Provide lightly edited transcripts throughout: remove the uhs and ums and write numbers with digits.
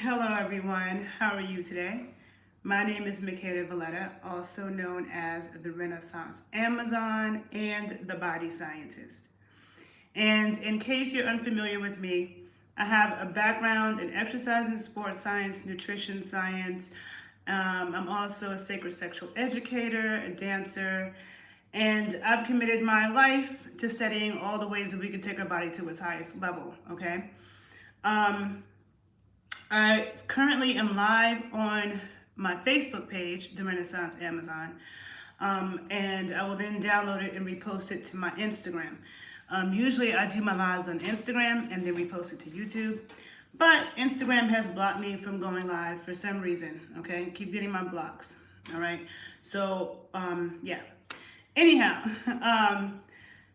Hello everyone, how are you today? My name is Michaela Valletta, also known as the Renaissance Amazon and the Body Scientist. And in case you're unfamiliar with me, I have a background in exercise and sports science, nutrition science. I'm also a sacred sexual educator, a dancer, and I've committed my life to studying all the ways that we can take our body to its highest level, okay? I currently am live on my Facebook page, The Renaissance Amazon, and I will then download it and repost it to my Instagram. Usually I do my lives on Instagram and then repost it to YouTube, but Instagram has blocked me from going live for some reason, okay? Keep getting my blocks, all right? So, yeah. Anyhow,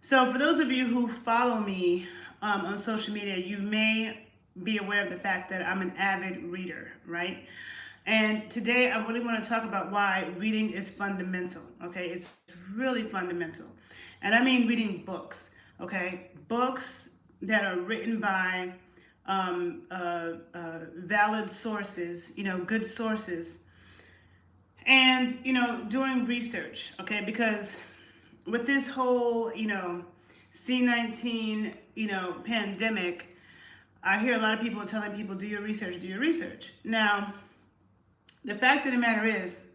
so for those of you who follow me on social media, you may be aware of the fact that I'm an avid reader, right? And today I really want to talk about why reading is fundamental, okay? It's really fundamental. And I mean reading books, okay? Books that are written by valid sources, good sources, and, doing research, okay? Because with this whole, C-19, pandemic, I hear a lot of people telling people, do your research, do your research. Now, the fact of the matter is,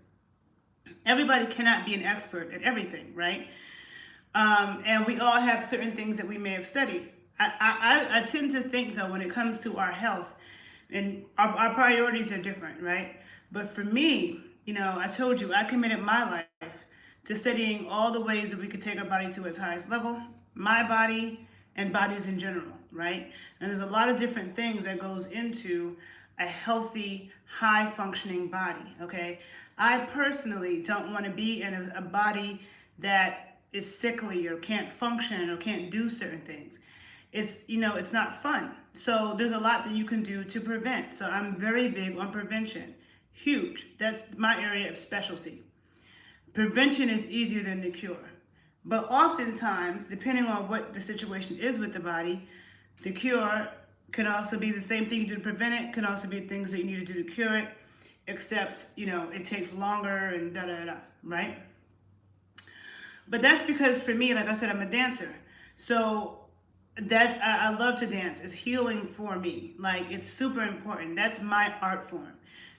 everybody cannot be an expert at everything, right? And we all have certain things that we may have studied. I tend to think, though, when it comes to our health, and our priorities are different, right? But for me, I told you, I committed my life to studying all the ways that we could take our body to its highest level, my body, and bodies in general, right? And there's a lot of different things that goes into a healthy, high-functioning body, okay? I personally don't want to be in a body that is sickly or can't function or can't do certain things. It's not fun. So there's a lot that you can do to prevent. So I'm very big on prevention. Huge. That's my area of specialty. Prevention is easier than the cure. But oftentimes, depending on what the situation is with the body, the cure can also be the same thing you do to prevent it, can also be things that you need to do to cure it, except, it takes longer and da-da-da, right? But that's because for me, like I said, I'm a dancer. So that I love to dance. It's healing for me. Like, it's super important. That's my art form.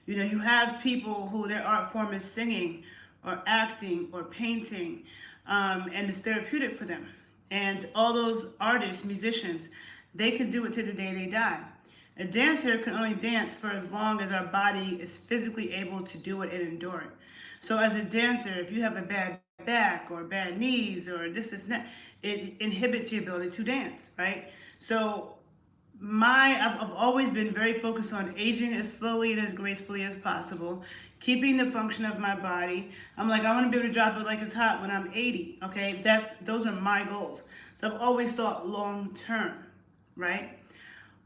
You have people who their art form is singing or acting or painting, and it's therapeutic for them. And all those artists, musicians, they can do it to the day they die. A dancer can only dance for as long as our body is physically able to do it and endure it. So as a dancer, if you have a bad back or bad knees or this is that, it inhibits your ability to dance, right? So I've always been very focused on aging as slowly and as gracefully as possible, keeping the function of my body. I'm like, I want to be able to drop it like it's hot when I'm 80, okay? Those are my goals. So I've always thought long term, right?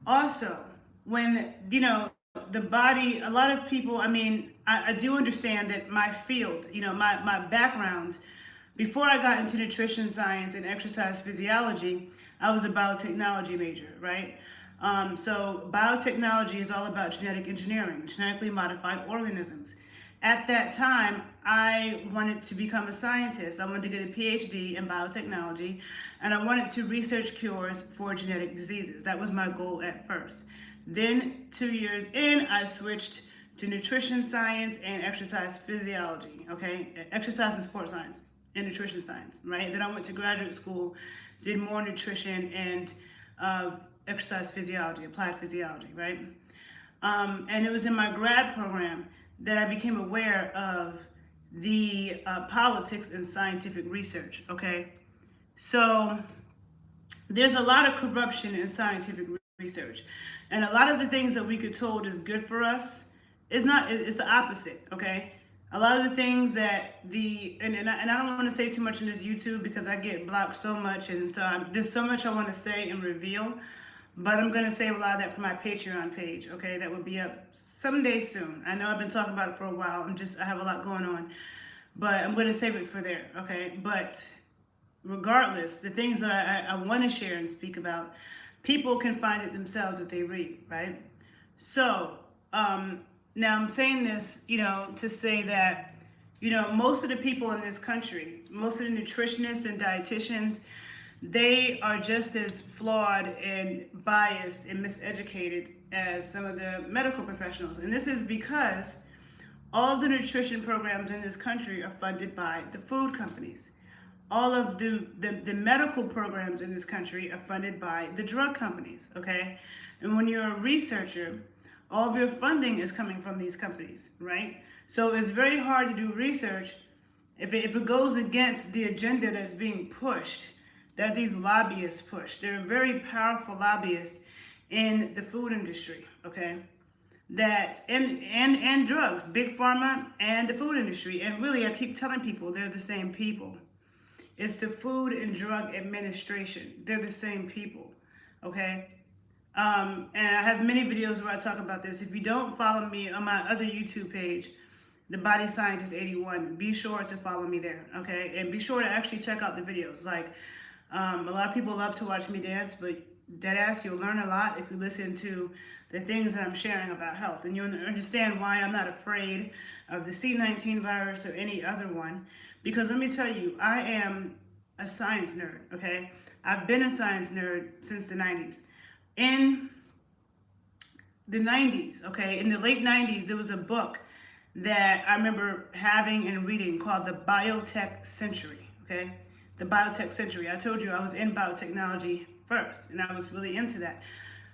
Also, when, the body, a lot of people, I do understand that my field, my background, before I got into nutrition science and exercise physiology, I was a biotechnology major, right? So biotechnology is all about genetic engineering, genetically modified organisms. At that time, I wanted to become a scientist. I wanted to get a PhD in biotechnology, and I wanted to research cures for genetic diseases. That was my goal at first. Then 2 years in, I switched to nutrition science and exercise physiology, okay? Exercise and sports science and nutrition science, right? Then I went to graduate school, did more nutrition and exercise physiology, applied physiology, right? And it was in my grad program that I became aware of the politics and scientific research, okay? So there's a lot of corruption in scientific research. And a lot of the things that we get told is good for us is not, it's the opposite, okay? A lot of the things that and I don't want to say too much in this YouTube because I get blocked so much, and so there's so much I want to say and reveal, but I'm going to save a lot of that for my Patreon page, okay? That will be up someday soon. I know I've been talking about it for a while. I have a lot going on, but I'm going to save it for there, okay? But regardless, the things that I want to share and speak about, people can find it themselves if they read, right? So now I'm saying this, to say that, most of the people in this country, most of the nutritionists and dietitians, they are just as flawed and biased and miseducated as some of the medical professionals. And this is because all the nutrition programs in this country are funded by the food companies. All of the medical programs in this country are funded by the drug companies, okay? And when you're a researcher, all of your funding is coming from these companies, right? So it's very hard to do research if it goes against the agenda that's being pushed, that these lobbyists push. They're very powerful lobbyists in the food industry, okay? That and drugs, big pharma and the food industry. And really, I keep telling people they're the same people. It's the Food and Drug Administration. They're the same people, okay? And I have many videos where I talk about this. If you don't follow me on my other YouTube page, The Body Scientist 81, be sure to follow me there, okay? And be sure to actually check out the videos. Like, a lot of people love to watch me dance, but deadass, you'll learn a lot if you listen to the things that I'm sharing about health. And you'll understand why I'm not afraid of the C19 virus or any other one. Because let me tell you, I am a science nerd, okay? I've been a science nerd since the 90s. In the 90s, okay, in the late 90s, there was a book that I remember having and reading called The Biotech Century, okay? The Biotech Century. I told you I was in biotechnology first, and I was really into that.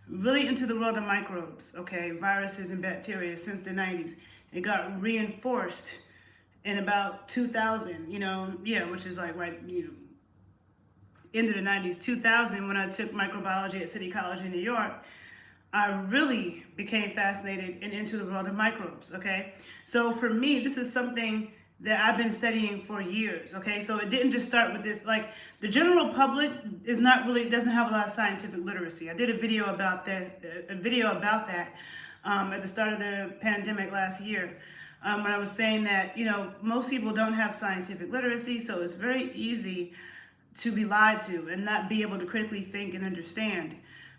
Really into the world of microbes, okay, viruses and bacteria since the 90s. It got reinforced in about 2000, which is like right, end of the 90s, 2000, when I took microbiology at City College in New York. I really became fascinated and into the world of microbes, okay? So for me, this is something that I've been studying for years, okay? So it didn't just start with this, like the general public doesn't have a lot of scientific literacy. I did a video about that, at the start of the pandemic last year, when I was saying that, most people don't have scientific literacy, so it's very easy to be lied to and not be able to critically think and understand.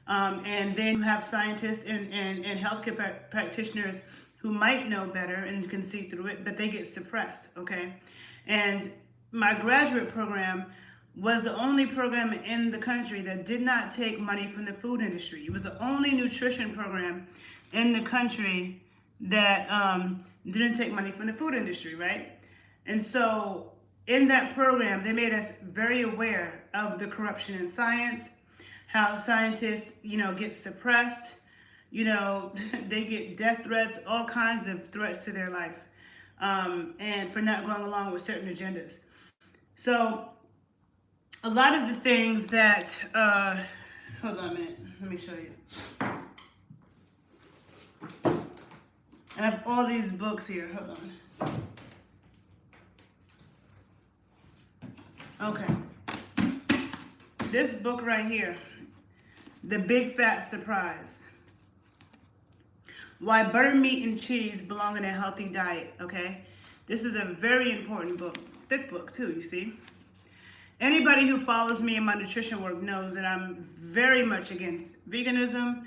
And then you have scientists and healthcare practitioners who might know better and can see through it, but they get suppressed, okay? And my graduate program was the only program in the country that did not take money from the food industry. It was the only nutrition program in the country that didn't take money from the food industry, right? And so in that program, they made us very aware of the corruption in science, how scientists, get suppressed, they get death threats, all kinds of threats to their life, and for not going along with certain agendas. So a lot of the things that, hold on a minute, let me show you. I have all these books here, hold on. Okay. This book right here, The Big Fat Surprise. Why butter, meat, and cheese belong in a healthy diet, okay? This is a very important book. Thick book too, you see. Anybody who follows me in my nutrition work knows that I'm very much against veganism.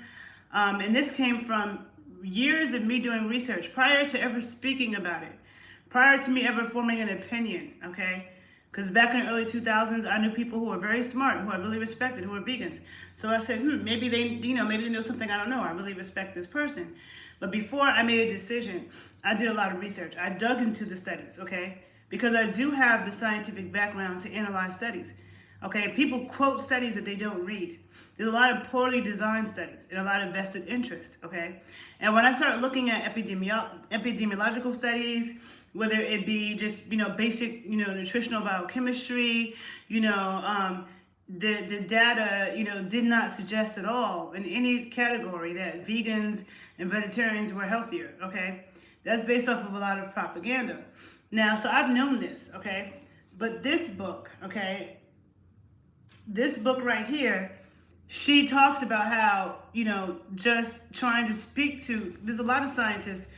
And this came from years of me doing research prior to ever speaking about it, prior to me ever forming an opinion, okay? Because back in the early 2000s, I knew people who were very smart, who I really respected, who were vegans. So I said, maybe they know something I don't know. I really respect this person. But before I made a decision, I did a lot of research. I dug into the studies, okay? Because I do have the scientific background to analyze studies, okay? People quote studies that they don't read. There's a lot of poorly designed studies and a lot of vested interest, okay? And when I started looking at epidemiological studies, whether it be just, basic, nutritional biochemistry, the data, did not suggest at all in any category that vegans and vegetarians were healthier, okay? That's based off of a lot of propaganda. Now, so I've known this, okay? But this book, okay, this book right here, she talks about how, just trying to speak to, there's a lot of scientists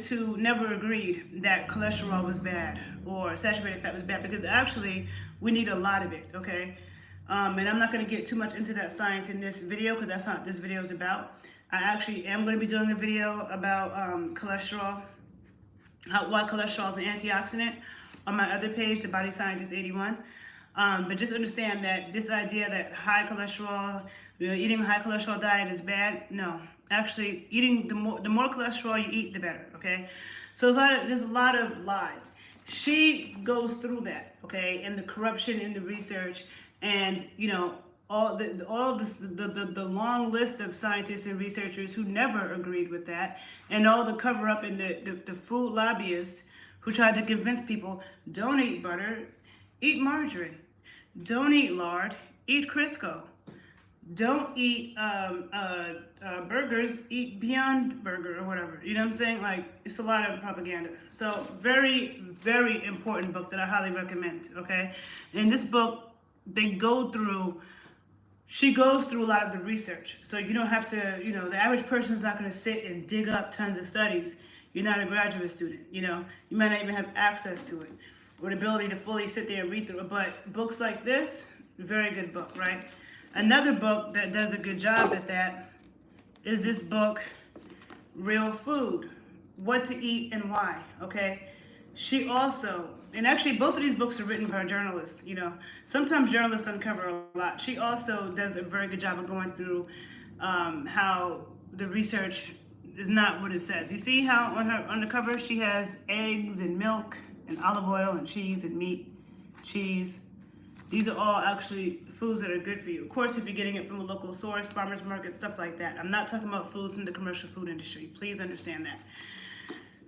who never agreed that cholesterol was bad or saturated fat was bad, because actually we need a lot of it, okay? And I'm not going to get too much into that science in this video, because that's not what this video is about. I actually am going to be doing a video about cholesterol, why cholesterol is an antioxidant, on my other page, The Body Scientist 81. But just understand that this idea that high cholesterol, eating a high cholesterol diet is bad. No, actually, eating the more cholesterol you eat, the better. Okay, so there's a lot of lies. She goes through that, okay, and the corruption in the research, and all the long list of scientists and researchers who never agreed with that, and all the cover up and the food lobbyists who tried to convince people, don't eat butter, eat margarine. Don't eat lard, eat Crisco. Don't eat burgers, eat Beyond Burger or whatever. You know what I'm saying? Like, it's a lot of propaganda. So very, very important book that I highly recommend, okay? In this book, she goes through a lot of the research. So you don't have to, the average person is not going to sit and dig up tons of studies. You're not a graduate student, you might not even have access to it or the ability to fully sit there and read through it. But books like this, very good book, right? Another book that does a good job at that is this book, Real Food, What to Eat and Why, okay? She also, and actually both of these books are written by journalists, Sometimes journalists uncover a lot. She also does a very good job of going through how the research is not what it says. You see how on the cover she has eggs and milk and olive oil and cheese and meat, cheese. These are all actually foods that are good for you. Of course, if you're getting it from a local source, farmer's market, stuff like that. I'm not talking about food from the commercial food industry. Please understand that.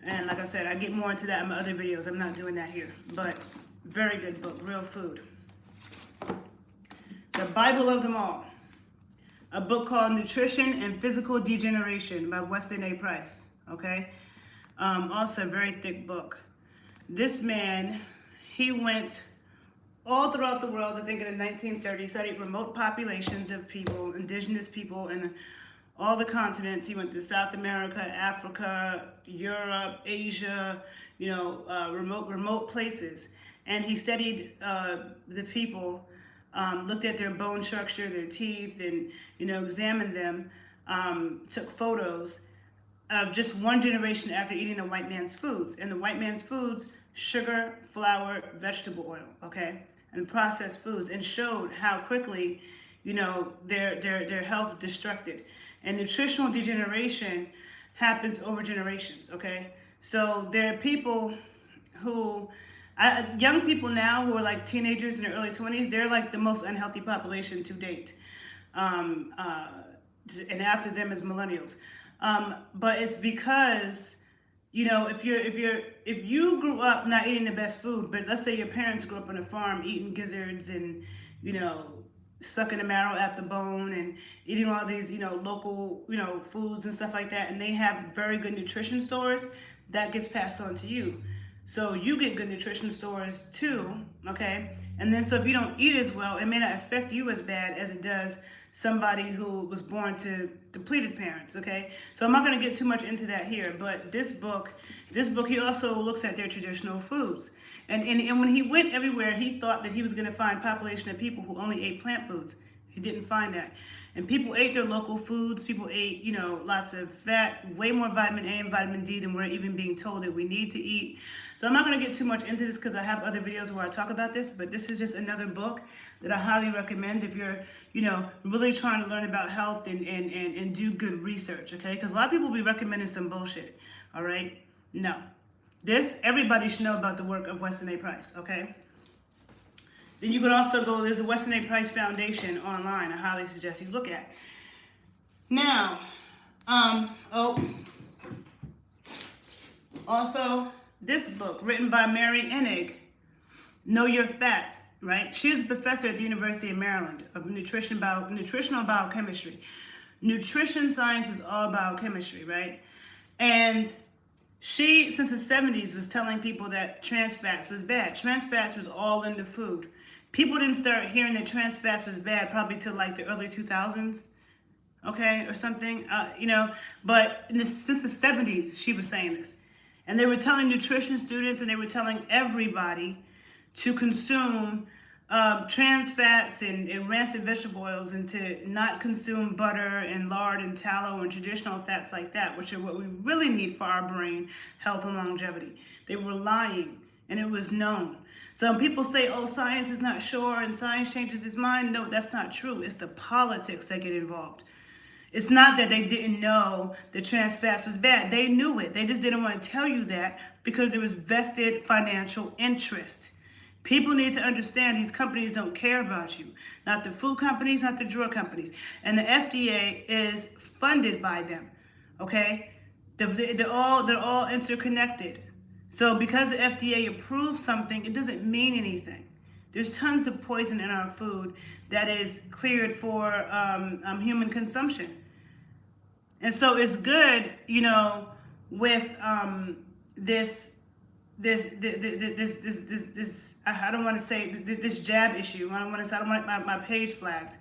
And like I said, I get more into that in my other videos. I'm not doing that here. But very good book, Real Food. The Bible of them all. A book called Nutrition and Physical Degeneration by Weston A. Price. Okay? Also a very thick book. This man, he went all throughout the world, I think in the 1930s, studied remote populations of people, indigenous people in all the continents. He went to South America, Africa, Europe, Asia, remote places. And he studied the people, looked at their bone structure, their teeth, and, examined them, took photos of just one generation after eating the white man's foods. And the white man's foods, sugar, flour, vegetable oil, okay? And processed foods, and showed how quickly, their health destructed. And nutritional degeneration happens over generations, okay? So there are people who, young people now who are like teenagers in their early 20s, they're like the most unhealthy population to date. And after them is millennials. But it's because, if you grew up not eating the best food, but let's say your parents grew up on a farm eating gizzards and, sucking the marrow at the bone and eating all these, local, foods and stuff like that, and they have very good nutrition stores, that gets passed on to you. So you get good nutrition stores too, okay? And then so if you don't eat as well, it may not affect you as bad as it does somebody who was born to depleted parents, okay? So I'm not gonna get too much into that here, but this book, he also looks at their traditional foods. And when he went everywhere, he thought that he was gonna find a population of people who only ate plant foods. He didn't find that. And people ate their local foods. People ate, lots of fat, way more vitamin A and vitamin D than we're even being told that we need to eat. So I'm not going to get too much into this because I have other videos where I talk about this, but this is just another book that I highly recommend if you're, really trying to learn about health and do good research, okay? Because a lot of people will be recommending some bullshit, all right? No. Everybody should know about the work of Weston A. Price, okay? Then you can also go, there's a Weston A. Price Foundation online I highly suggest you look at. Now, also this book written by Mary Enig, Know Your Fats, right? She's a professor at the University of Maryland of nutritional biochemistry. Nutrition science is all biochemistry, right? And she, since the 70s, was telling people that trans fats was bad. Trans fats was all in the food. People didn't start hearing that trans fats was bad probably till like the early 2000s, okay, or something, But since the 70s, she was saying this. And they were telling nutrition students and they were telling everybody to consume trans fats and rancid vegetable oils, and to not consume butter and lard and tallow and traditional fats like that, which are what we really need for our brain health and longevity. They were lying, and it was known. So when people say, oh, science is not sure and science changes its mind, no, that's not true. It's the politics that get involved. It's not that they didn't know that trans fats was bad. They knew it. They just didn't want to tell you that because there was vested financial interest. People need to understand these companies don't care about you. Not the food companies, not the drug companies. And the FDA is funded by them, okay? They're all interconnected. So because the FDA approves something, it doesn't mean anything. There's tons of poison in our food that is cleared for human consumption. And so it's good, with this I don't want to say this jab issue. I don't want my page flagged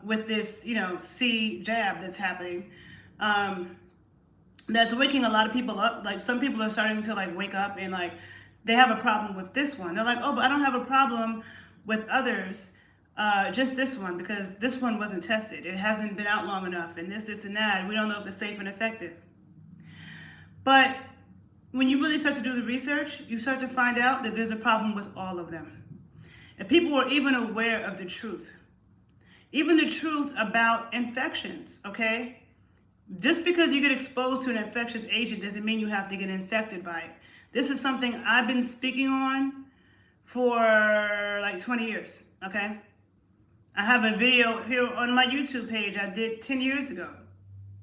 with this, C jab that's happening. That's waking a lot of people up. Like some people are starting to wake up and they have a problem with this one. They're like, oh, but I don't have a problem with others. Just this one, because this one wasn't tested. It hasn't been out long enough, and this and that. We don't know if it's safe and effective. But when you really start to do the research, you start to find out that there's a problem with all of them. And people are even aware of the truth. Even the truth about infections, okay? Just because you get exposed to an infectious agent doesn't mean you have to get infected by it. This is something I've been speaking on for 20 years, okay? I have a video here on my YouTube page I did 10 years ago,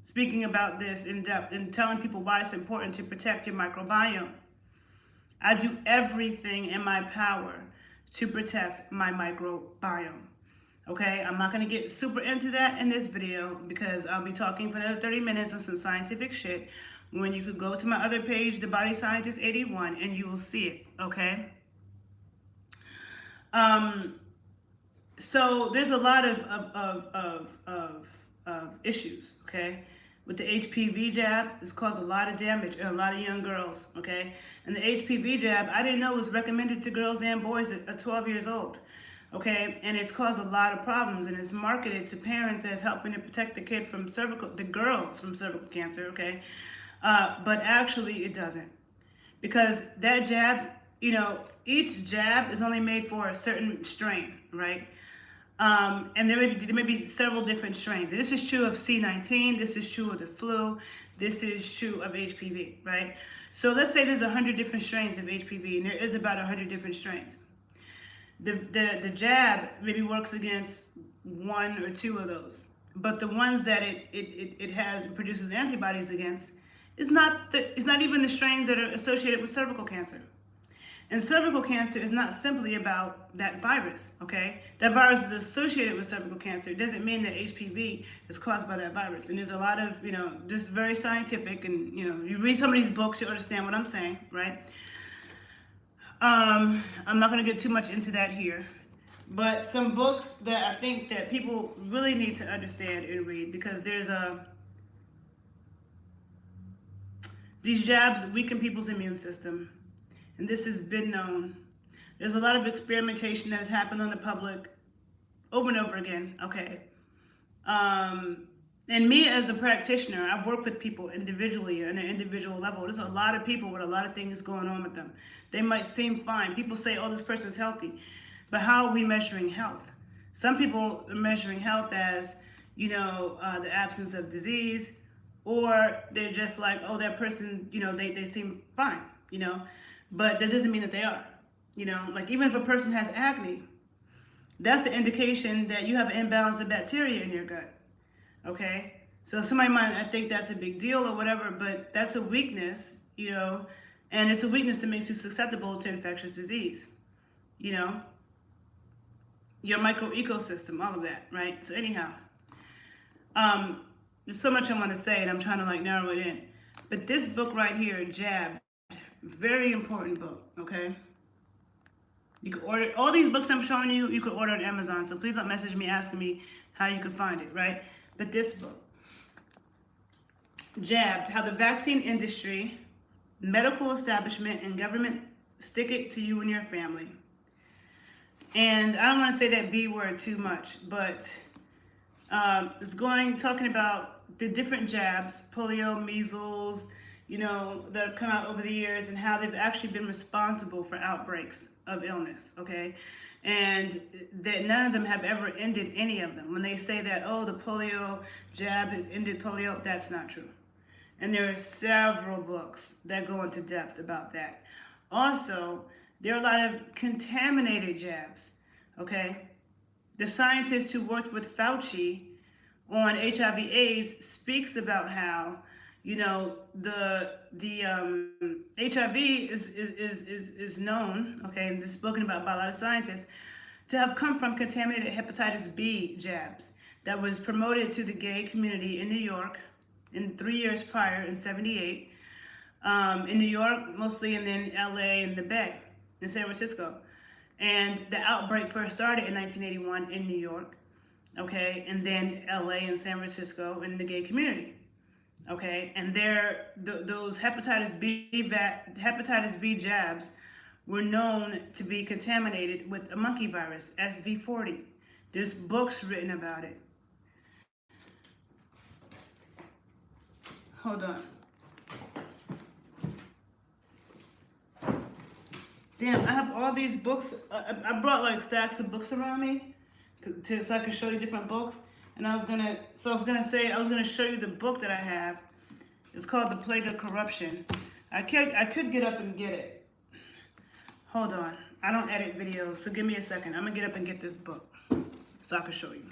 speaking about this in depth and telling people why it's important to protect your microbiome. I do everything in my power to protect my microbiome. Okay, I'm not going to get super into that in this video because I'll be talking for another 30 minutes on some scientific shit when you could go to my other page, The Body Scientist 81, and you will see it, okay? So there's a lot of issues, okay? With the HPV jab, it's caused a lot of damage in a lot of young girls, okay? And the HPV jab, I didn't know was recommended to girls and boys at 12 years old, okay? And it's caused a lot of problems, and it's marketed to parents as helping to protect the girls from cervical cancer, okay? But actually it doesn't. Because that jab, each jab is only made for a certain strain, right? And there may be several different strains. And this is true of C19, this is true of the flu, this is true of HPV, right? So let's say there's 100 different strains of HPV, and there is about 100 different strains. The jab maybe works against one or two of those, but the ones that it produces antibodies against is not even the strains that are associated with cervical cancer. And cervical cancer is not simply about that virus, okay? That virus is associated with cervical cancer. It doesn't mean that HPV is caused by that virus. And there's a lot of, this is very scientific, and, you read some of these books, you understand what I'm saying, right? I'm not going to get too much into that here. But some books that I think that people really need to understand and read, because these jabs weaken people's immune system. And this has been known. There's a lot of experimentation that has happened on the public over and over again, okay? And me as a practitioner, I work with people individually on an individual level. There's a lot of people with a lot of things going on with them. They might seem fine. People say, oh, this person's healthy. But how are we measuring health? Some people are measuring health as, the absence of disease, or they're just like, oh, that person, they seem fine, But that doesn't mean that they are, even if a person has acne, that's an indication that you have an imbalance of bacteria in your gut, okay? So somebody might think that's a big deal or whatever, but that's a weakness, and it's a weakness that makes you susceptible to infectious disease, your microecosystem, all of that, right? So anyhow, there's so much I want to say, and I'm trying to narrow it in. But this book right here, Jab, very important book, okay? You can order all these books I'm showing you. You can order on Amazon. So please don't message me asking me how you can find it, right? But this book, Jabbed: How the Vaccine Industry, Medical Establishment, and Government Stick It to You and Your Family. And I don't want to say that B word too much, but it's talking about the different jabs, polio, measles, that have come out over the years and how they've actually been responsible for outbreaks of illness, okay? And that none of them have ever ended any of them. When they say that, oh, the polio jab has ended polio, that's not true. And there are several books that go into depth about that. Also, there are a lot of contaminated jabs, okay? The scientist who worked with Fauci on HIV/AIDS speaks about how, the HIV is known, okay, and this is spoken about by a lot of scientists, to have come from contaminated hepatitis B jabs that was promoted to the gay community in New York in 3 years prior in 78, in New York mostly, and then LA and the Bay in San Francisco. And the outbreak first started in 1981 in New York, okay, and then LA and San Francisco in the gay community, okay, and those hepatitis B jabs were known to be contaminated with a monkey virus, SV40. There's books written about it. Hold on. Damn, I have all these books. I brought like stacks of books around me so I could show you different books. And I was gonna show you the book that I have. It's called The Plague of Corruption. I could get up and get it. Hold on. I don't edit videos, so give me a second. I'm gonna get up and get this book so I can show you.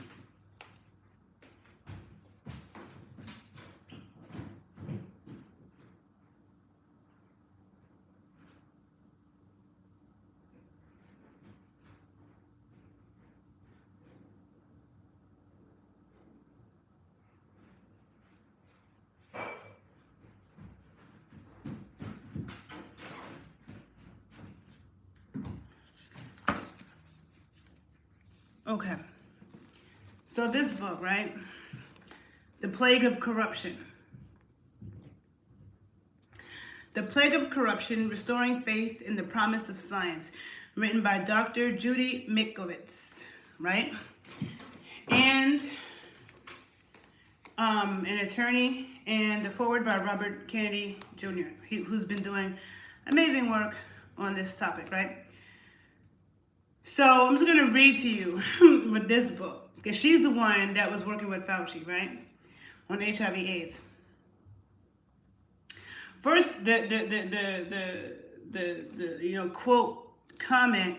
Okay, so this book, right? The Plague of Corruption. The Plague of Corruption, Restoring Faith in the Promise of Science, written by Dr. Judy Mikovits, right? And an attorney, and the foreword by Robert Kennedy Jr., who's been doing amazing work on this topic, right? So I'm just going to read to you with this book, because she's the one that was working with Fauci, right, on HIV/AIDS. First, the quote comment: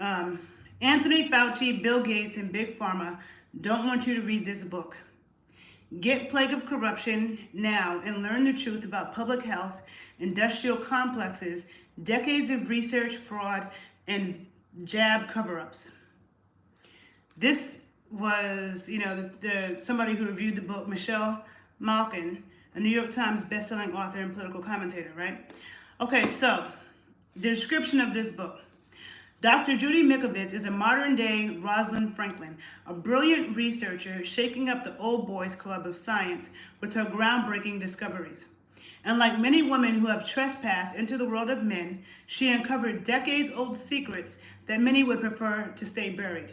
Anthony Fauci, Bill Gates, and Big Pharma don't want you to read this book. Get Plague of Corruption now and learn the truth about public health, industrial complexes, decades of research, fraud, and jab cover-ups. This was, somebody who reviewed the book, Michelle Malkin, a New York Times best-selling author and political commentator, right? Okay, so the description of this book. Dr. Judy Mikovits is a modern-day Rosalind Franklin, a brilliant researcher shaking up the old boys club of science with her groundbreaking discoveries. And like many women who have trespassed into the world of men, she uncovered decades-old secrets that many would prefer to stay buried.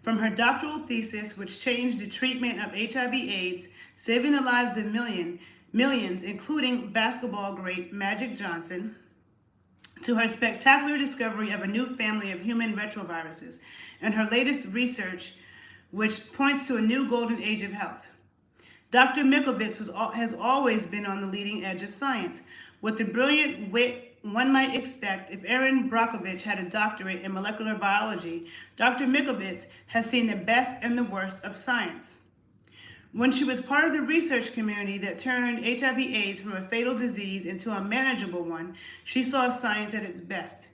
From her doctoral thesis, which changed the treatment of HIV/AIDS, saving the lives of millions, including basketball great Magic Johnson, to her spectacular discovery of a new family of human retroviruses, and her latest research, which points to a new golden age of health. Dr. Mikovits has always been on the leading edge of science. With the brilliant wit one might expect if Erin Brockovich had a doctorate in molecular biology, Dr. Mikovits has seen the best and the worst of science. When she was part of the research community that turned HIV/AIDS from a fatal disease into a manageable one, she saw science at its best.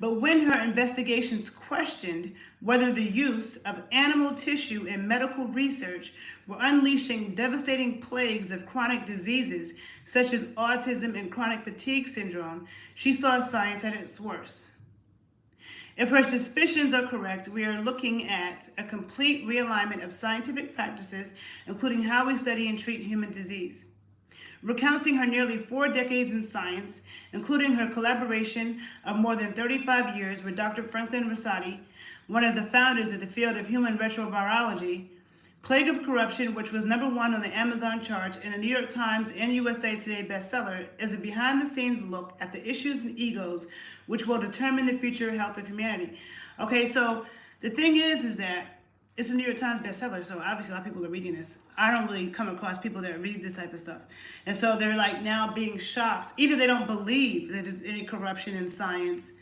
But when her investigations questioned whether the use of animal tissue in medical research were unleashing devastating plagues of chronic diseases such as autism and chronic fatigue syndrome, she saw science at its worst. If her suspicions are correct, we are looking at a complete realignment of scientific practices, including how we study and treat human disease. Recounting her nearly 4 decades in science, including her collaboration of more than 35 years with Dr. Franklin Rosati, one of the founders of the field of human retrovirology. Plague of Corruption, which was #1 on the Amazon charts and a New York Times and USA Today bestseller, is a behind-the-scenes look at the issues and egos which will determine the future health of humanity. Okay, so the thing is that it's a New York Times bestseller, so obviously a lot of people are reading this. I don't really come across people that read this type of stuff. And so they're like now being shocked. Either they don't believe that there's any corruption in science,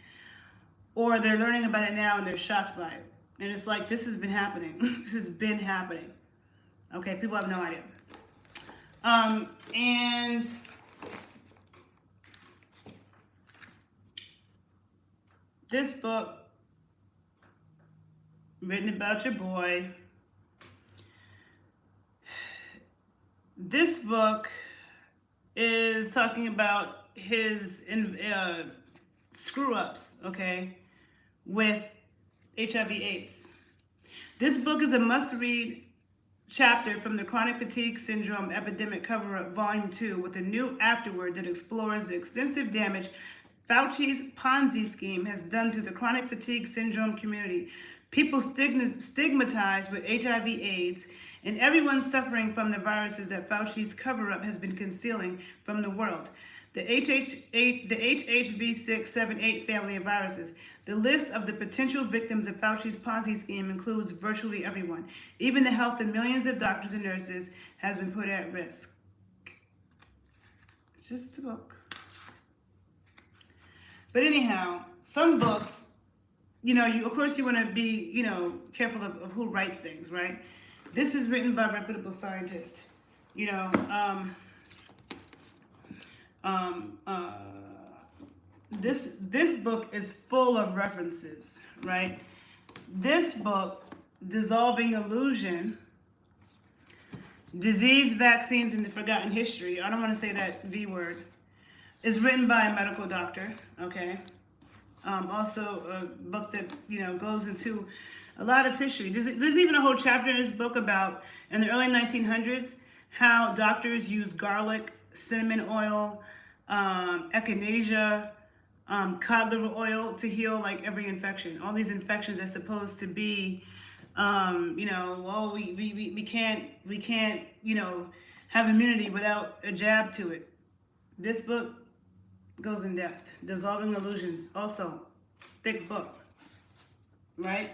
or they're learning about it now and they're shocked by it. And it's like, this has been happening. This has been happening. Okay, people have no idea. And this book, written about your boy. This book is talking about his screw-ups, okay, with HIV/AIDS. This book is a must-read chapter from the Chronic Fatigue Syndrome Epidemic Cover-Up Volume 2 with a new afterword that explores the extensive damage Fauci's Ponzi scheme has done to the chronic fatigue syndrome community. People stigmatized with HIV/AIDS and everyone suffering from the viruses that Fauci's cover-up has been concealing from the world. The HHV678 family of viruses. The list of the potential victims of Fauci's Ponzi scheme includes virtually everyone. Even the health of millions of doctors and nurses has been put at risk. It's just a book. But anyhow, some books, of course you want to be, careful of who writes things, right? This is written by reputable scientists. This book is full of references, right? This book, Dissolving Illusion, Disease, Vaccines, and the Forgotten History, I don't want to say that V word, is written by a medical doctor, okay? Also a book that, goes into a lot of history. There's even a whole chapter in this book about, in the early 1900s, how doctors used garlic, cinnamon oil, echinacea, cod liver oil to heal like every infection. All these infections are supposed to be, we can't, have immunity without a jab to it. This book goes in depth. Dissolving Illusions, also thick book, right?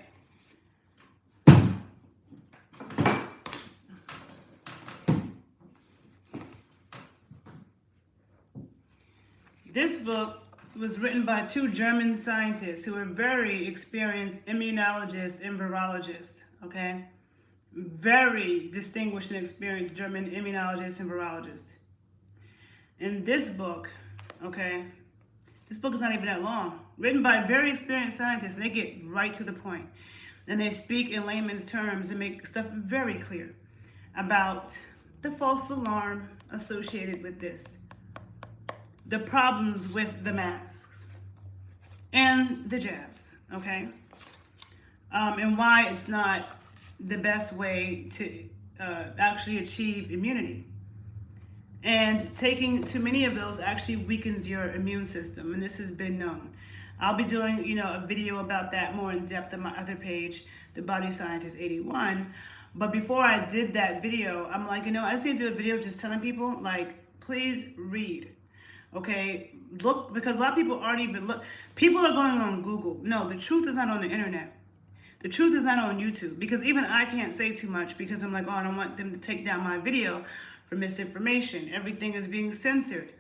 This book was written by two German scientists who are very experienced immunologists and virologists, okay? Very distinguished and experienced German immunologists and virologists. In this book, okay, this book is not even that long. Written by very experienced scientists, they get right to the point. And they speak in layman's terms and make stuff very clear about the false alarm associated with this, the problems with the masks, and the jabs, okay? And why it's not the best way to actually achieve immunity. And taking too many of those actually weakens your immune system, and this has been known. I'll be doing, a video about that more in depth on my other page, The Body Scientist 81. But before I did that video, I'm like, I just need to do a video just telling people, like, please read, okay? Look, because a lot of people aren't even people are going on Google. No, the truth is not on the internet. The truth is not on YouTube, because even I can't say too much because I'm like, I don't want them to take down my video for misinformation. Everything is being censored.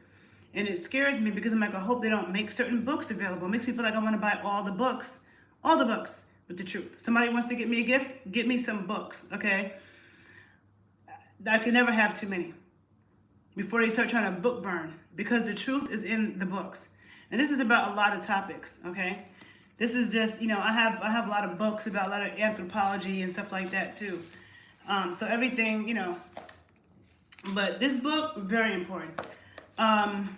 And it scares me because I'm like, I hope they don't make certain books available. It makes me feel like I want to buy all the books with the truth. Somebody wants to get me a gift, get me some books, okay? I can never have too many before they start trying to book burn, because the truth is in the books. And this is about a lot of topics, okay? This is just, I have a lot of books about a lot of anthropology and stuff like that too. So everything, but this book, very important. I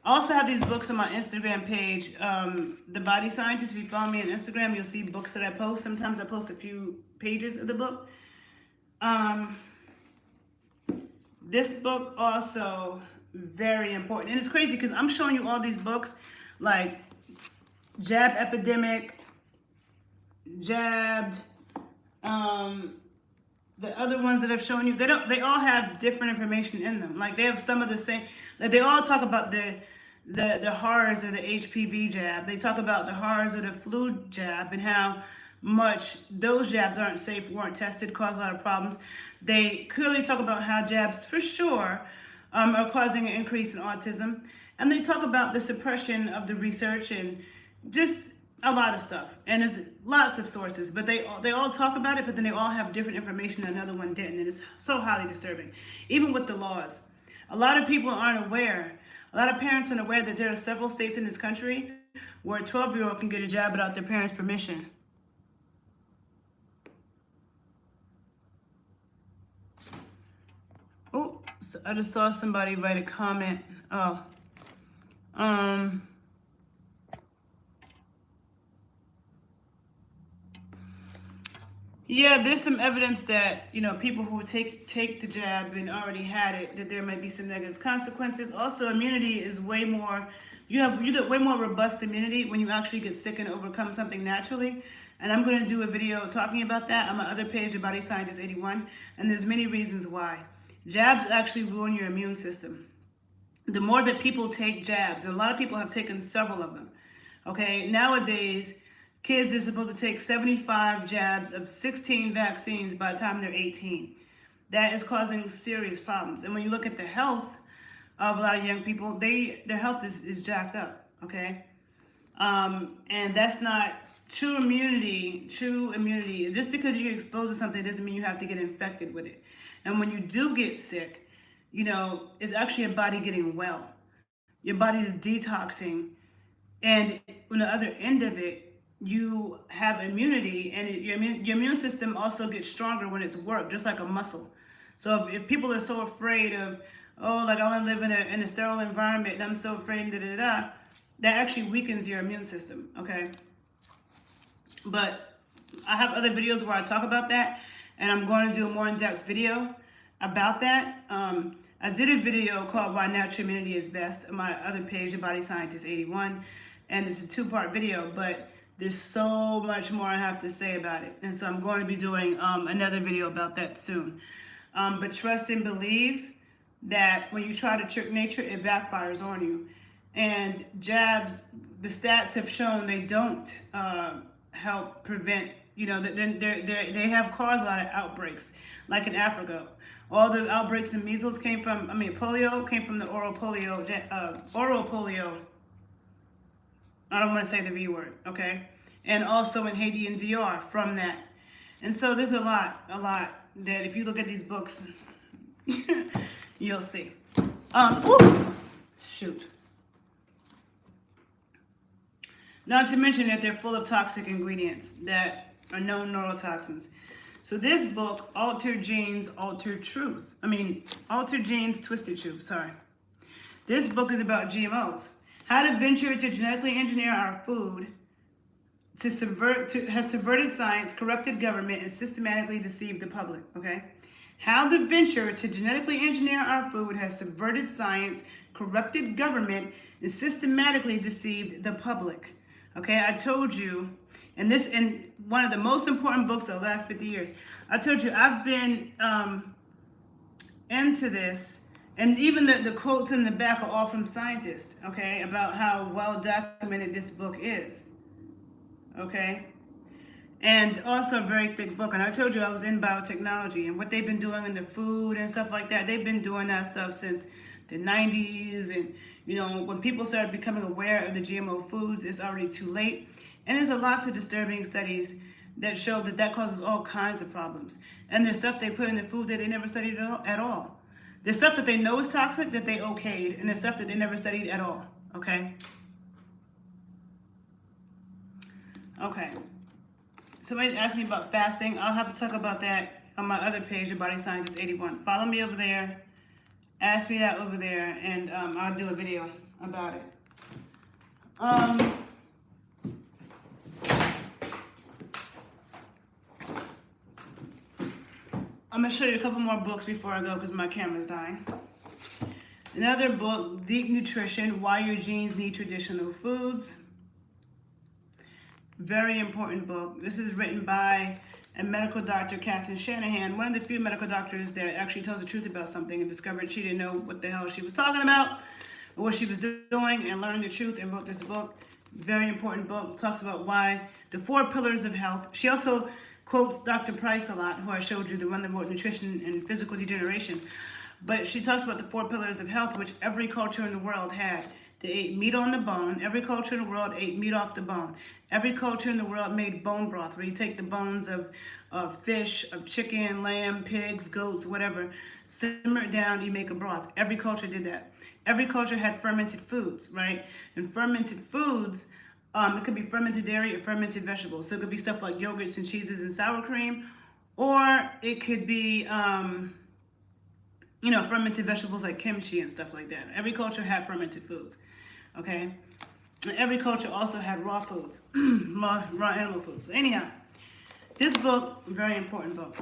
also have these books on my Instagram page, The Body Scientist. If you follow me on Instagram, you'll see books that I post. Sometimes I post a few pages of the book. This book also, very important. And it's crazy because I'm showing you all these books like Jab Epidemic, Jabbed, the other ones that I've shown you, they all have different information in them. Like they have some of the same, like they all talk about the horrors of the HPV jab. They talk about the horrors of the flu jab and how much those jabs aren't safe, weren't tested, cause a lot of problems. They clearly talk about how jabs for sure are causing an increase in autism. And they talk about the suppression of the research and just a lot of stuff. And there's lots of sources, but they all talk about it, but then they all have different information and another one didn't. And it's so highly disturbing. Even with the laws. A lot of people aren't aware. A lot of parents aren't aware that there are several states in this country where a 12-year-old can get a jab without their parents' permission. Oh, so I just saw somebody write a comment. Oh. Yeah, there's some evidence that, you know, people who take the jab and already had it, that there might be some negative consequences. Also, immunity is way more, you get way more robust immunity when you actually get sick and overcome something naturally. And I'm going to do a video talking about that on my other page, The Body Scientist 81. And there's many reasons why. Jabs actually ruin your immune system. The more that people take jabs, and a lot of people have taken several of them. Okay, nowadays, kids are supposed to take 75 jabs of 16 vaccines by the time they're 18. That is causing serious problems. And when you look at the health of a lot of young people, their health is jacked up, okay? And that's not true immunity. Just because you get exposed to something doesn't mean you have to get infected with it. And when you do get sick, you know, it's actually your body getting well. Your body is detoxing. And on the other end of it, you have immunity, and your immune system also gets stronger when it's worked, just like a muscle. So if people are so afraid of, oh, like I want to live in a sterile environment and I'm so afraid, that actually weakens your immune system, okay? But I have other videos where I talk about that, and I'm going to do a more in-depth video about that. I did a video called Why Natural Immunity is Best on my other page, The Body Scientist 81, and it's a 2-part video, but there's so much more I have to say about it. And so I'm going to be doing another video about that soon. But trust and believe that when you try to trick nature, it backfires on you. And jabs, the stats have shown they don't help prevent, you know, they have caused a lot of outbreaks, like in Africa. All the outbreaks in measles polio came from the oral polio. I don't want to say the V word, okay? And also in Haiti and DR from that. And so there's a lot that if you look at these books, you'll see. Shoot. Not to mention that they're full of toxic ingredients that are known neurotoxins. So this book, Altered Genes, Altered Truth. Altered Genes, Twisted Truth, sorry. This book is about GMOs. How to venture to genetically engineer our food has subverted science, corrupted government, and systematically deceived the public, okay? How the venture to genetically engineer our food has subverted science, corrupted government, and systematically deceived the public, okay? I told you, and this in one of the most important books of the last 50 years, I told you I've been into this. And even the quotes in the back are all from scientists, okay, about how well documented this book is, okay? And also a very thick book. And I told you I was in biotechnology, and what they've been doing in the food and stuff like that, they've been doing that stuff since the 90s. And, you know, when people started becoming aware of the GMO foods, it's already too late. And there's a lot of disturbing studies that show that causes all kinds of problems. And there's stuff they put in the food that they never studied at all. There's stuff that they know is toxic that they okayed, and there's stuff that they never studied at all, okay? Okay. Somebody asked me about fasting. I'll have to talk about that on my other page, The Body Scientist 81. Follow me over there. Ask me that over there, and I'll do a video about it. I'm going to show you a couple more books before I go because my camera's dying. Another book, Deep Nutrition, Why Your Genes Need Traditional Foods. Very important book. This is written by a medical doctor, Catherine Shanahan, one of the few medical doctors that actually tells the truth about something and discovered she didn't know what the hell she was talking about or what she was doing, and learned the truth and wrote this book. Very important book. Talks about why the 4 pillars of health. She also quotes Dr. Price a lot, who I showed you, the one that wrote Nutrition and Physical Degeneration. But she talks about the 4 pillars of health, which every culture in the world had. They ate meat on the bone. Every culture in the world ate meat off the bone. Every culture in the world made bone broth, where you take the bones of fish, of chicken, lamb, pigs, goats, whatever, simmer it down, you make a broth. Every culture did that. Every culture had fermented foods, right? And fermented foods, it could be fermented dairy or fermented vegetables. So it could be stuff like yogurts and cheeses and sour cream, or it could be, fermented vegetables like kimchi and stuff like that. Every culture had fermented foods, okay? And every culture also had raw foods, raw animal foods. So anyhow, this book, very important book.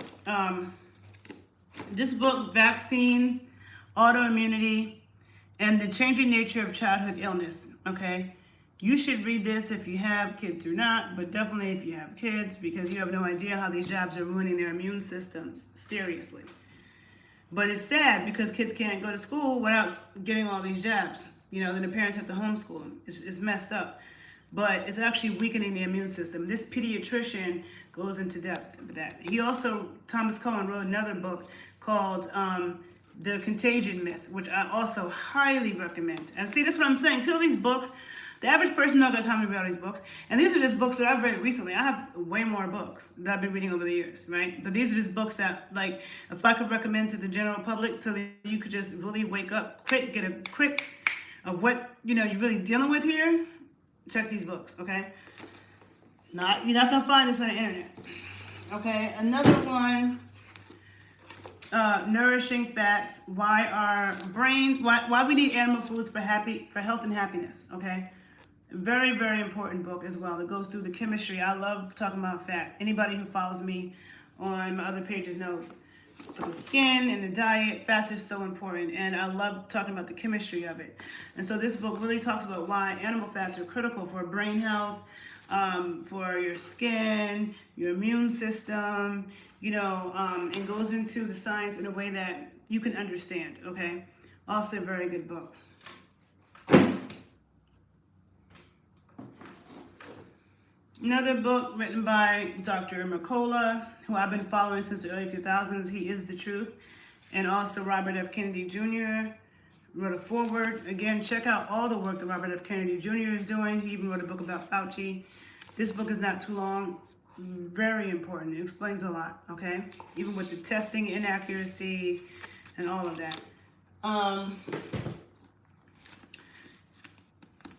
This book, Vaccines, Autoimmunity, and the Changing Nature of Childhood Illness, okay? You should read this if you have kids or not, but definitely if you have kids, because you have no idea how these jabs are ruining their immune systems, seriously. But it's sad because kids can't go to school without getting all these jabs. Then the parents have to homeschool them. It's messed up. But it's actually weakening the immune system. This pediatrician goes into depth with that. He also, Thomas Cowan, wrote another book called The Contagion Myth, which I also highly recommend. And see, that's what I'm saying. See all these books? The average person don't got time to read all these books. And these are just books that I've read recently. I have way more books that I've been reading over the years, right? But these are just books that, like, if I could recommend to the general public so that you could just really wake up quick, get a quick of what, you're really dealing with here, check these books, okay? You're not going to find this on the internet, okay? Another one, Nourishing Fats, why we need animal foods for health and happiness, okay? Very, very important book as well. It goes through the chemistry. I love talking about fat. Anybody who follows me on my other pages knows. For the skin and the diet, fats are so important, and I love talking about the chemistry of it. And so this book really talks about why animal fats are critical for brain health, for your skin, your immune system, and goes into the science in a way that you can understand, okay? Also a very good book. Another book written by Dr. Mercola, who I've been following since the early 2000s. He is the truth. And also Robert F. Kennedy Jr. wrote a foreword. Again, check out all the work that Robert F. Kennedy Jr. is doing. He even wrote a book about Fauci. This book is not too long. Very important. It explains a lot, okay? Even with the testing inaccuracy and all of that.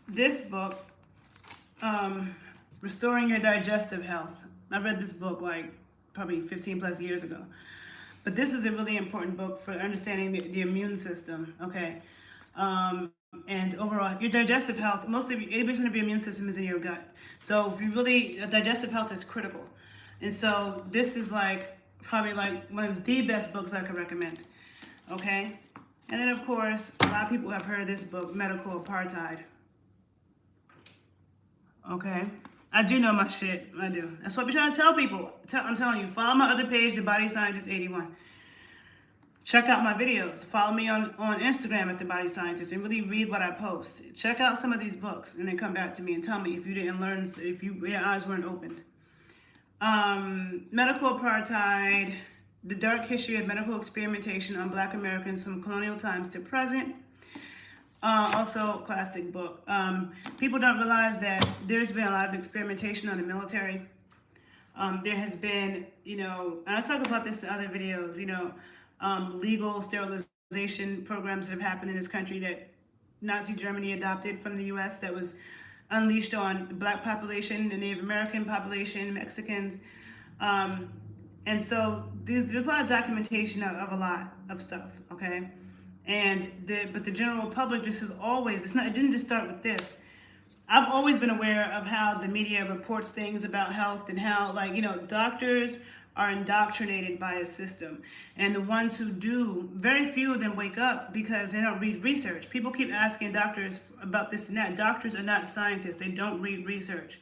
This book, Restoring Your Digestive Health. I read this book like probably 15 plus years ago. But this is a really important book for understanding the immune system, okay? And overall, your digestive health, 80% of your immune system is in your gut. So if you digestive health is critical. And so this is probably one of the best books I could recommend, okay? And then of course, a lot of people have heard of this book, Medical Apartheid. Okay? I do know my shit. I do. That's what I'm trying to tell people. I'm telling you, follow my other page, The Body Scientist 81. Check out my videos. Follow me on Instagram at The Body Scientist and really read what I post. Check out some of these books and then come back to me and tell me if you didn't learn, if your eyes weren't opened. Medical Apartheid, The Dark History of Medical Experimentation on Black Americans from Colonial Times to Present. Also, classic book. People don't realize that there's been a lot of experimentation on the military. There has been, and I talk about this in other videos, legal sterilization programs that have happened in this country that Nazi Germany adopted from the U.S. that was unleashed on the Black population, the Native American population, Mexicans. And so there's a lot of documentation of a lot of stuff, okay? But the general public just has always, it didn't just start with this. I've always been aware of how the media reports things about health and how, doctors are indoctrinated by a system. And the ones who do, very few of them wake up because they don't read research. People keep asking doctors about this and that. Doctors are not scientists. They don't read research.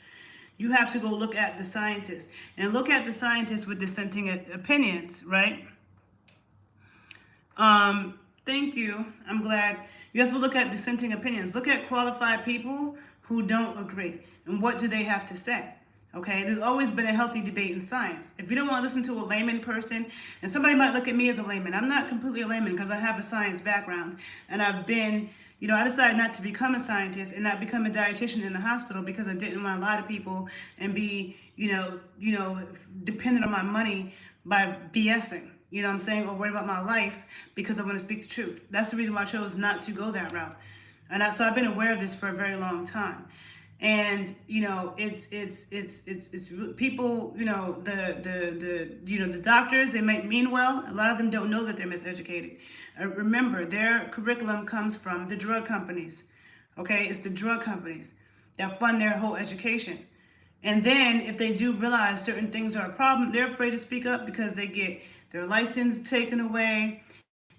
You have to go look at the scientists and look at the scientists with dissenting opinions, right? Thank you. I'm glad. You have to look at dissenting opinions. Look at qualified people who don't agree. And what do they have to say? Okay, there's always been a healthy debate in science. If you don't want to listen to a layman person, and somebody might look at me as a layman, I'm not completely a layman because I have a science background. And I've been, I decided not to become a scientist and not become a dietitian in the hospital because I didn't want to lie to people and be, dependent on my money by BSing. You know what I'm saying? Or worry about my life because I want to speak the truth. That's the reason why I chose not to go that route. And so I've been aware of this for a very long time. And it's people, the doctors, they might mean well. A lot of them don't know that they're miseducated. Remember, their curriculum comes from the drug companies. Okay, it's the drug companies that fund their whole education. And then if they do realize certain things are a problem, they're afraid to speak up because they get their license taken away.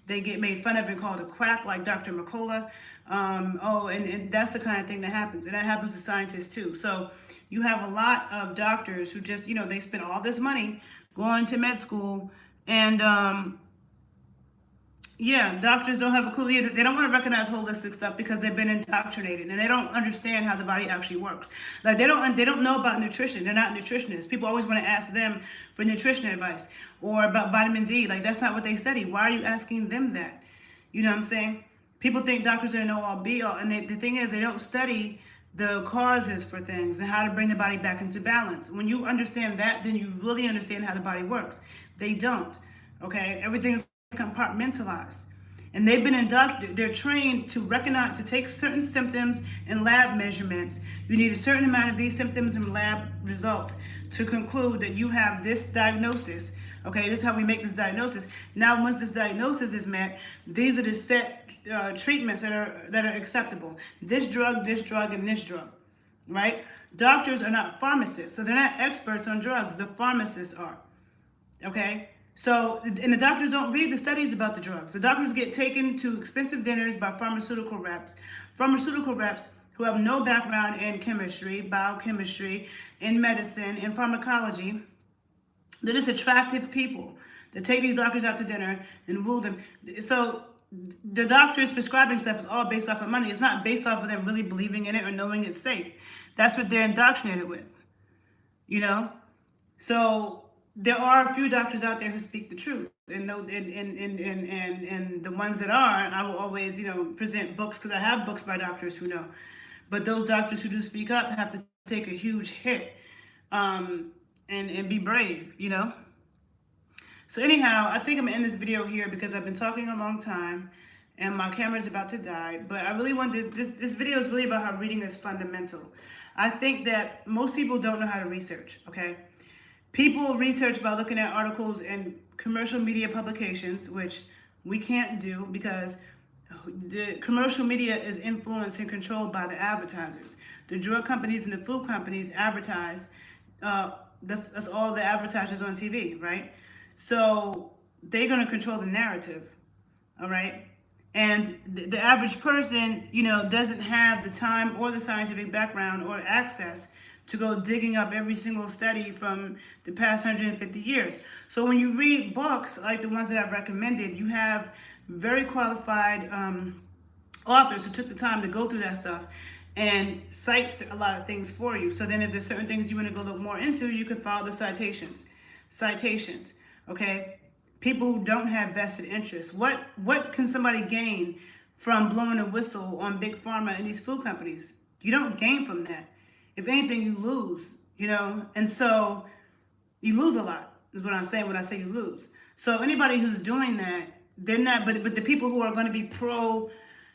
They get made fun of and called a quack like Dr. McCullough. And that's the kind of thing that happens. And that happens to scientists too. So you have a lot of doctors who just, they spend all this money going to med school. And doctors don't have a clue either. They don't want to recognize holistic stuff because they've been indoctrinated and they don't understand how the body actually works. Like they don't know about nutrition. They're not nutritionists. People always want to ask them for nutrition advice or about vitamin D. Like that's not what they study. Why are you asking them that? You know what I'm saying? People think doctors are know all be all, and the thing is they don't study the causes for things and how to bring the body back into balance. When you understand that, then you really understand how the body works. They don't. Okay, everything is compartmentalized, and they've been they're trained to recognize, to take certain symptoms and lab measurements. You need a certain amount of these symptoms and lab results to conclude that you have this diagnosis. Okay, this is how we make this diagnosis. Now, once this diagnosis is met, these are the set treatments that are acceptable. This drug, and this drug, right? Doctors are not pharmacists, so they're not experts on drugs. The pharmacists are. Okay. So, and the doctors don't read the studies about the drugs. The doctors get taken to expensive dinners by pharmaceutical reps who have no background in chemistry, biochemistry, in medicine, in pharmacology. They're just attractive people that take these doctors out to dinner and woo them. So the doctors prescribing stuff is all based off of money. It's not based off of them really believing in it or knowing it's safe. That's what they're indoctrinated with, So there are a few doctors out there who speak the truth, and the ones that are, I will always, present books because I have books by doctors who know. But those doctors who do speak up have to take a huge hit. And be brave, So anyhow, I think I'm gonna end this video here because I've been talking a long time and my camera's about to die. But I really wanted, this video is really about how reading is fundamental. I think that most people don't know how to research, okay? People research by looking at articles in commercial media publications, which we can't do because the commercial media is influenced and controlled by the advertisers. The drug companies and the food companies advertise, that's all the advertisers on TV, right? So they're going to control the narrative, all right? And the average person, doesn't have the time or the scientific background or access to go digging up every single study from the past 150 years. So when you read books like the ones that I've recommended, you have very qualified authors who took the time to go through that stuff and cites a lot of things for you. So then if there's certain things you want to go look more into, you can follow the citations, okay? People who don't have vested interests. What can somebody gain from blowing a whistle on big pharma and these food companies? You don't gain from that. If anything, you lose, And so you lose a lot is what I'm saying when I say you lose. So anybody who's doing that, they're not, but the people who are going to be pro,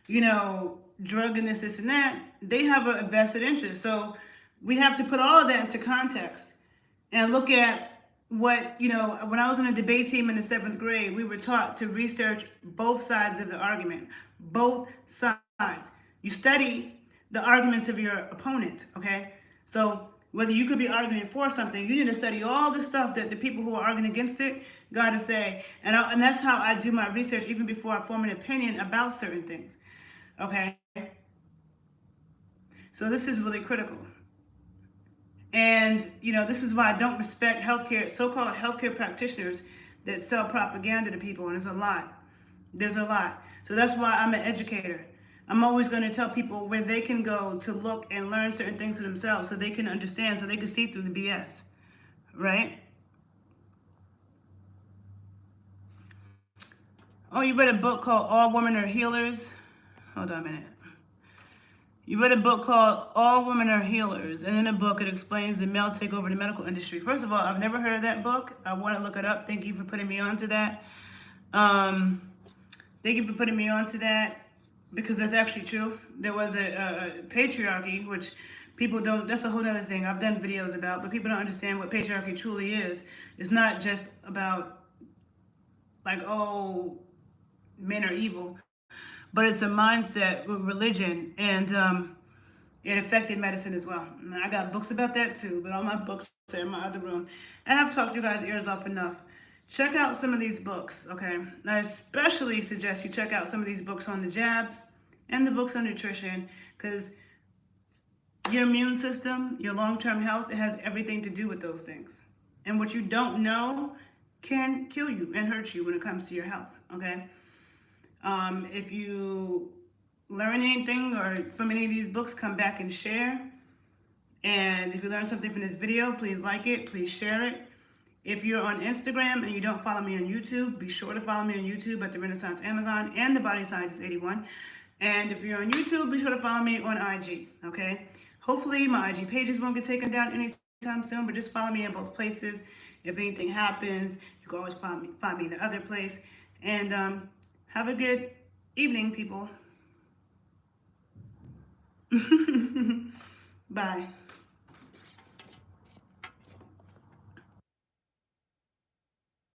drug and this and that, they have a vested interest. So we have to put all of that into context and look at what, when I was on a debate team in the 7th grade, we were taught to research both sides of the argument, both sides. You study the arguments of your opponent, okay? So Whether you could be arguing for something, you need to study all the stuff that the people who are arguing against it got to say. And that's how I do my research even before I form an opinion about certain things. Okay? So this is really critical. And, this is why I don't respect so-called healthcare practitioners that sell propaganda to people, and there's a lot. There's a lot. So that's why I'm an educator. I'm always going to tell people where they can go to look and learn certain things for themselves so they can understand, so they can see through the BS, right? Oh, you read a book called All Women Are Healers? Hold on a minute. You read a book called All Women Are Healers, and in the book it explains the male takeover in the medical industry. First of all, I've never heard of that book. I want to look it up. Thank you for putting me onto that. Thank you for putting me onto that, because that's actually true. There was a patriarchy, which people don't, that's a whole other thing I've done videos about, but people don't understand what patriarchy truly is. It's not just about like, oh, men are evil, but it's a mindset with religion, and it affected medicine as well. And I got books about that too, but all my books are in my other room. And I've talked you guys' ears off enough. Check out some of these books, okay? I especially suggest you check out some of these books on the jabs and the books on nutrition, because your immune system, your long-term health, it has everything to do with those things. And what you don't know can kill you and hurt you when it comes to your health, okay? If you learn anything or from any of these books, come back and share. And if you learn something from this video, please like it, please share it. If you're on Instagram and you don't follow me on YouTube, be sure to follow me on YouTube at The Renaissance Amazon and The Body Scientist 81. And if you're on YouTube, be sure to follow me on IG, okay? Hopefully my IG pages won't get taken down anytime soon, but just follow me in both places. If anything happens, you can always find me in the other place. And have a good evening, people. Bye.